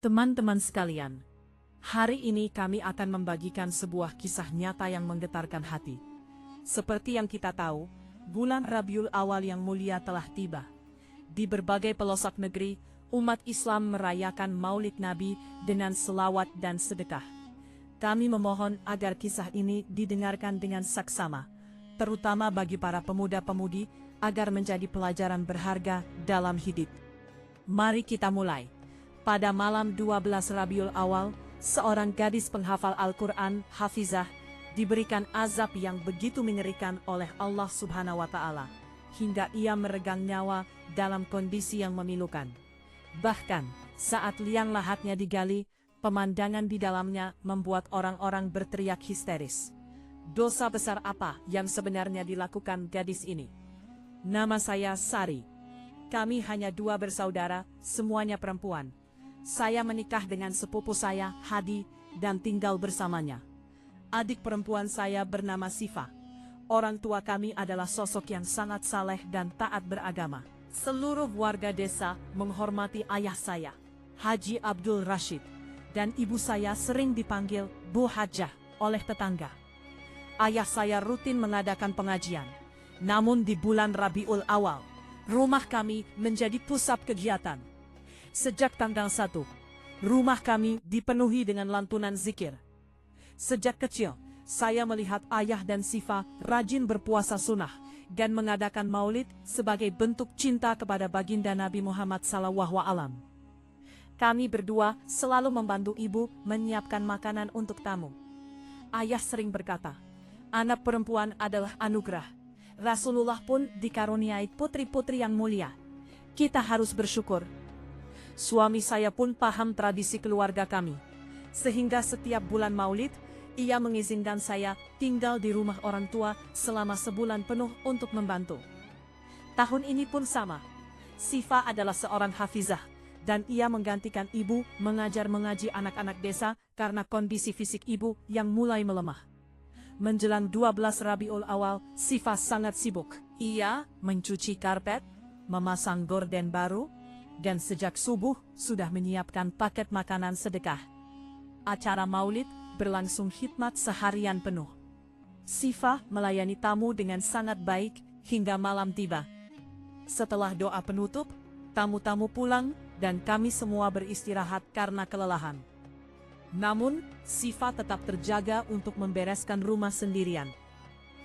Teman-teman sekalian, hari ini kami akan membagikan sebuah kisah nyata yang menggetarkan hati. Seperti yang kita tahu, bulan Rabiul Awal yang mulia telah tiba. Di berbagai pelosok negeri, umat Islam merayakan Maulid Nabi dengan selawat dan sedekah. Kami memohon agar kisah ini didengarkan dengan saksama, terutama bagi para pemuda-pemudi, agar menjadi pelajaran berharga dalam hidup. Mari kita mulai. Pada malam 12 Rabiul Awal, seorang gadis penghafal Al-Quran, Hafizah, diberikan azab yang begitu mengerikan oleh Allah Subhanahu wa Ta'ala, hingga ia meregang nyawa dalam kondisi yang memilukan. Bahkan, saat liang lahatnya digali, pemandangan di dalamnya membuat orang-orang berteriak histeris. Dosa besar apa yang sebenarnya dilakukan gadis ini? Nama saya Sari. Kami hanya dua bersaudara, semuanya perempuan. Saya menikah dengan sepupu saya, Hadi, dan tinggal bersamanya. Adik perempuan saya bernama Sifa. Orang tua kami adalah sosok yang sangat saleh dan taat beragama. Seluruh warga desa menghormati ayah saya, Haji Abdul Rashid, dan ibu saya sering dipanggil Bu Hajah oleh tetangga. Ayah saya rutin mengadakan pengajian. Namun di bulan Rabiul Awal, rumah kami menjadi pusat kegiatan. Sejak tanggal 1, rumah kami dipenuhi dengan lantunan zikir. Sejak kecil, saya melihat ayah dan Sifa rajin berpuasa sunnah dan mengadakan maulid sebagai bentuk cinta kepada baginda Nabi Muhammad SAW. Kami berdua selalu membantu ibu menyiapkan makanan untuk tamu. Ayah sering berkata, anak perempuan adalah anugerah. Rasulullah pun dikaruniai putri-putri yang mulia. Kita harus bersyukur. Suami saya pun paham tradisi keluarga kami. Sehingga setiap bulan Maulid, ia mengizinkan saya tinggal di rumah orang tua selama sebulan penuh untuk membantu. Tahun ini pun sama. Sifa adalah seorang hafizah, dan ia menggantikan ibu mengaji anak-anak desa karena kondisi fisik ibu yang mulai melemah. Menjelang 12 Rabiul Awal, Sifa sangat sibuk. Ia mencuci karpet, memasang gorden baru, dan sejak subuh sudah menyiapkan paket makanan sedekah. Acara maulid berlangsung khidmat seharian penuh. Sifa melayani tamu dengan sangat baik hingga malam tiba. Setelah doa penutup, tamu-tamu pulang dan kami semua beristirahat karena kelelahan. Namun, Sifa tetap terjaga untuk membereskan rumah sendirian.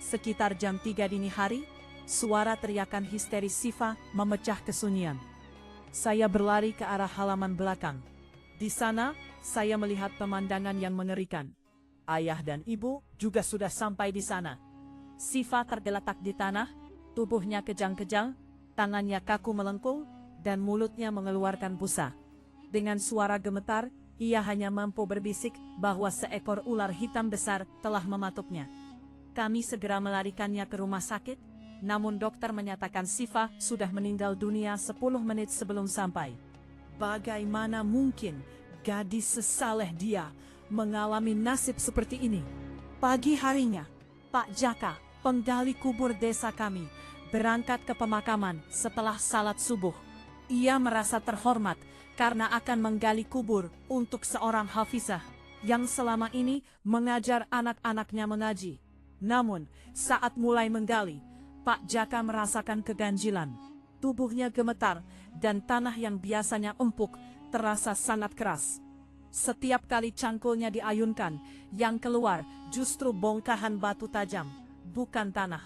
Sekitar jam 3 dini hari, suara teriakan histeris Sifa memecah kesunyian. Saya berlari ke arah halaman belakang. Di sana, saya melihat pemandangan yang mengerikan. Ayah dan ibu juga sudah sampai di sana. Sifa tergeletak di tanah, tubuhnya kejang-kejang, tangannya kaku melengkung, dan mulutnya mengeluarkan busa. Dengan suara gemetar, ia hanya mampu berbisik bahwa seekor ular hitam besar telah mematuknya. Kami segera melarikannya ke rumah sakit. Namun dokter menyatakan Sifa sudah meninggal dunia 10 menit sebelum sampai. Bagaimana mungkin gadis sesaleh dia mengalami nasib seperti ini? Pagi harinya, Pak Jaka, penggali kubur desa kami, berangkat ke pemakaman setelah salat subuh. Ia merasa terhormat karena akan menggali kubur untuk seorang hafizah yang selama ini mengajar anak-anaknya mengaji. Namun, saat mulai menggali, Pak Jaka merasakan keganjilan. Tubuhnya gemetar dan tanah yang biasanya empuk terasa sangat keras. Setiap kali cangkulnya diayunkan, yang keluar justru bongkahan batu tajam, bukan tanah.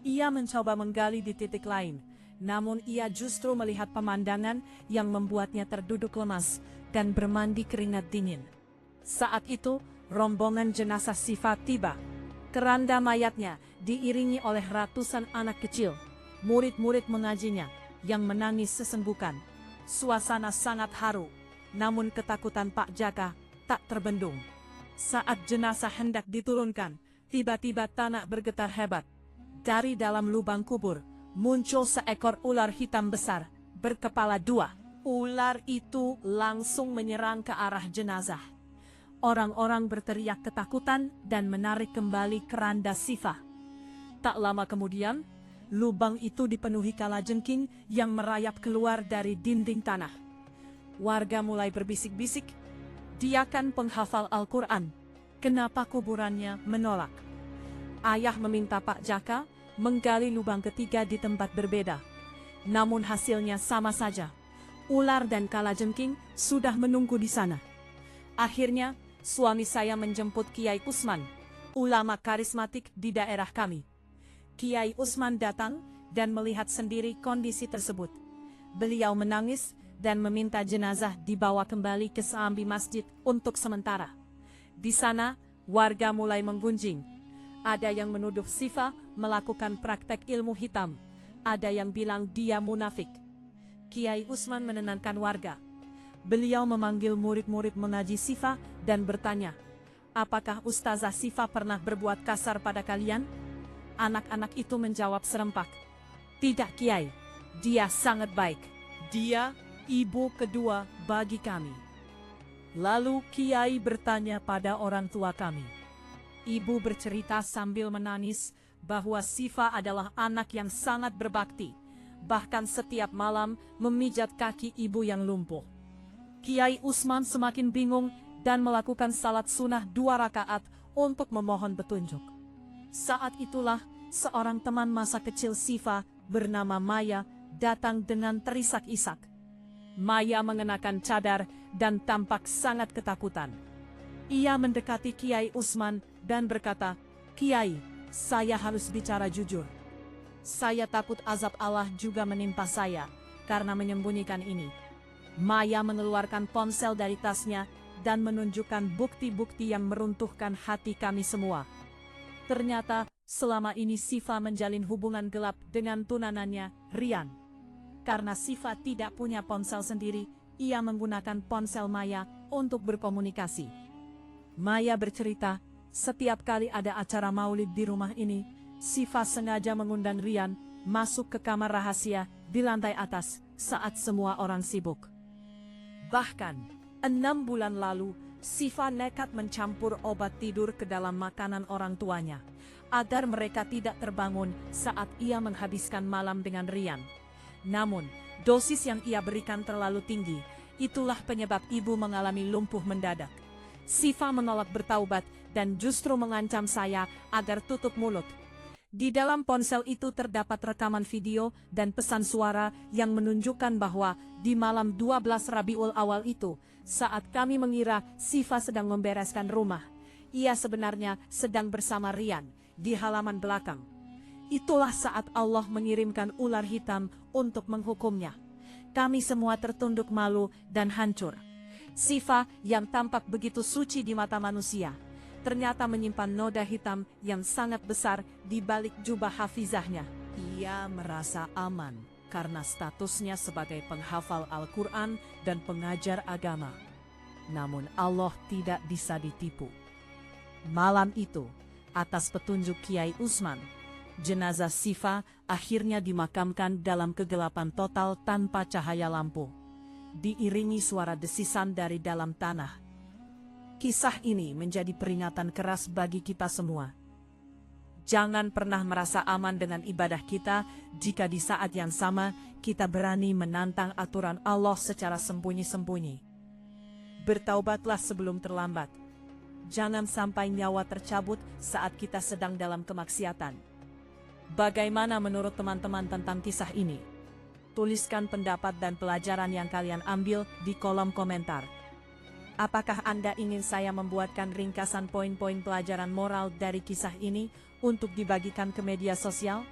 Ia mencoba menggali di titik lain, namun ia justru melihat pemandangan yang membuatnya terduduk lemas dan bermandi keringat dingin. Saat itu, rombongan jenazah Sifa tiba. Keranda mayatnya diiringi oleh ratusan anak kecil, murid-murid mengajinya, yang menangis sesenggukan. Suasana sangat haru, namun ketakutan Pak Jaka tak terbendung. Saat jenazah hendak diturunkan, tiba-tiba tanah bergetar hebat. Dari dalam lubang kubur, muncul seekor ular hitam besar, berkepala dua. Ular itu langsung menyerang ke arah jenazah. Orang-orang berteriak ketakutan dan menarik kembali keranda Sifa. Tak lama kemudian, lubang itu dipenuhi kalajengking yang merayap keluar dari dinding tanah. Warga mulai berbisik-bisik, "Dia kan penghafal Al-Quran. Kenapa kuburannya menolak?" Ayah meminta Pak Jaka menggali lubang ketiga di tempat berbeda. Namun hasilnya sama saja. Ular dan kalajengking sudah menunggu di sana. Akhirnya, suami saya menjemput Kiai Usman, ulama karismatik di daerah kami. Kiai Usman datang dan melihat sendiri kondisi tersebut. Beliau menangis dan meminta jenazah dibawa kembali ke seambi masjid untuk sementara. Di sana, warga mulai menggunjing. Ada yang menuduh Sifa melakukan praktek ilmu hitam. Ada yang bilang dia munafik. Kiai Usman menenangkan warga. Beliau memanggil murid-murid mengaji Sifa dan bertanya, "Apakah Ustazah Sifa pernah berbuat kasar pada kalian?" Anak-anak itu menjawab serempak, "Tidak Kiai, dia sangat baik. Dia ibu kedua bagi kami." Lalu Kiai bertanya pada orang tua kami. Ibu bercerita sambil menangis bahwa Sifa adalah anak yang sangat berbakti, bahkan setiap malam memijat kaki ibu yang lumpuh. Kiai Usman semakin bingung dan melakukan salat sunnah 2 rakaat untuk memohon petunjuk. Saat itulah seorang teman masa kecil Sifa bernama Maya datang dengan terisak-isak. Maya mengenakan cadar dan tampak sangat ketakutan. Ia mendekati Kiai Usman dan berkata, "Kiai, saya harus bicara jujur. Saya takut azab Allah juga menimpa saya karena menyembunyikan ini." Maya mengeluarkan ponsel dari tasnya dan menunjukkan bukti-bukti yang meruntuhkan hati kami semua. Ternyata selama ini Sifa menjalin hubungan gelap dengan tunanannya, Rian. Karena Sifa tidak punya ponsel sendiri, ia menggunakan ponsel Maya untuk berkomunikasi. Maya bercerita, setiap kali ada acara maulid di rumah ini, Sifa sengaja mengundang Rian masuk ke kamar rahasia di lantai atas saat semua orang sibuk. Bahkan, 6 bulan lalu, Sifa nekat mencampur obat tidur ke dalam makanan orang tuanya, agar mereka tidak terbangun saat ia menghabiskan malam dengan Rian. Namun, dosis yang ia berikan terlalu tinggi, itulah penyebab ibu mengalami lumpuh mendadak. Sifa menolak bertaubat dan justru mengancam saya agar tutup mulut. Di dalam ponsel itu terdapat rekaman video dan pesan suara yang menunjukkan bahwa di malam 12 Rabiul Awal itu, saat kami mengira Sifa sedang membereskan rumah, ia sebenarnya sedang bersama Rian di halaman belakang. Itulah saat Allah mengirimkan ular hitam untuk menghukumnya. Kami semua tertunduk malu dan hancur. Sifa yang tampak begitu suci di mata manusia, ternyata menyimpan noda hitam yang sangat besar di balik jubah hafizahnya. Ia merasa aman karena statusnya sebagai penghafal Al-Quran dan pengajar agama. Namun Allah tidak bisa ditipu. Malam itu, atas petunjuk Kiai Usman, jenazah Sifa akhirnya dimakamkan dalam kegelapan total tanpa cahaya lampu, diiringi suara desisan dari dalam tanah. Kisah ini menjadi peringatan keras bagi kita semua. Jangan pernah merasa aman dengan ibadah kita jika di saat yang sama kita berani menantang aturan Allah secara sembunyi-sembunyi. Bertaubatlah sebelum terlambat. Jangan sampai nyawa tercabut saat kita sedang dalam kemaksiatan. Bagaimana menurut teman-teman tentang kisah ini? Tuliskan pendapat dan pelajaran yang kalian ambil di kolom komentar. Apakah Anda ingin saya membuatkan ringkasan poin-poin pelajaran moral dari kisah ini untuk dibagikan ke media sosial?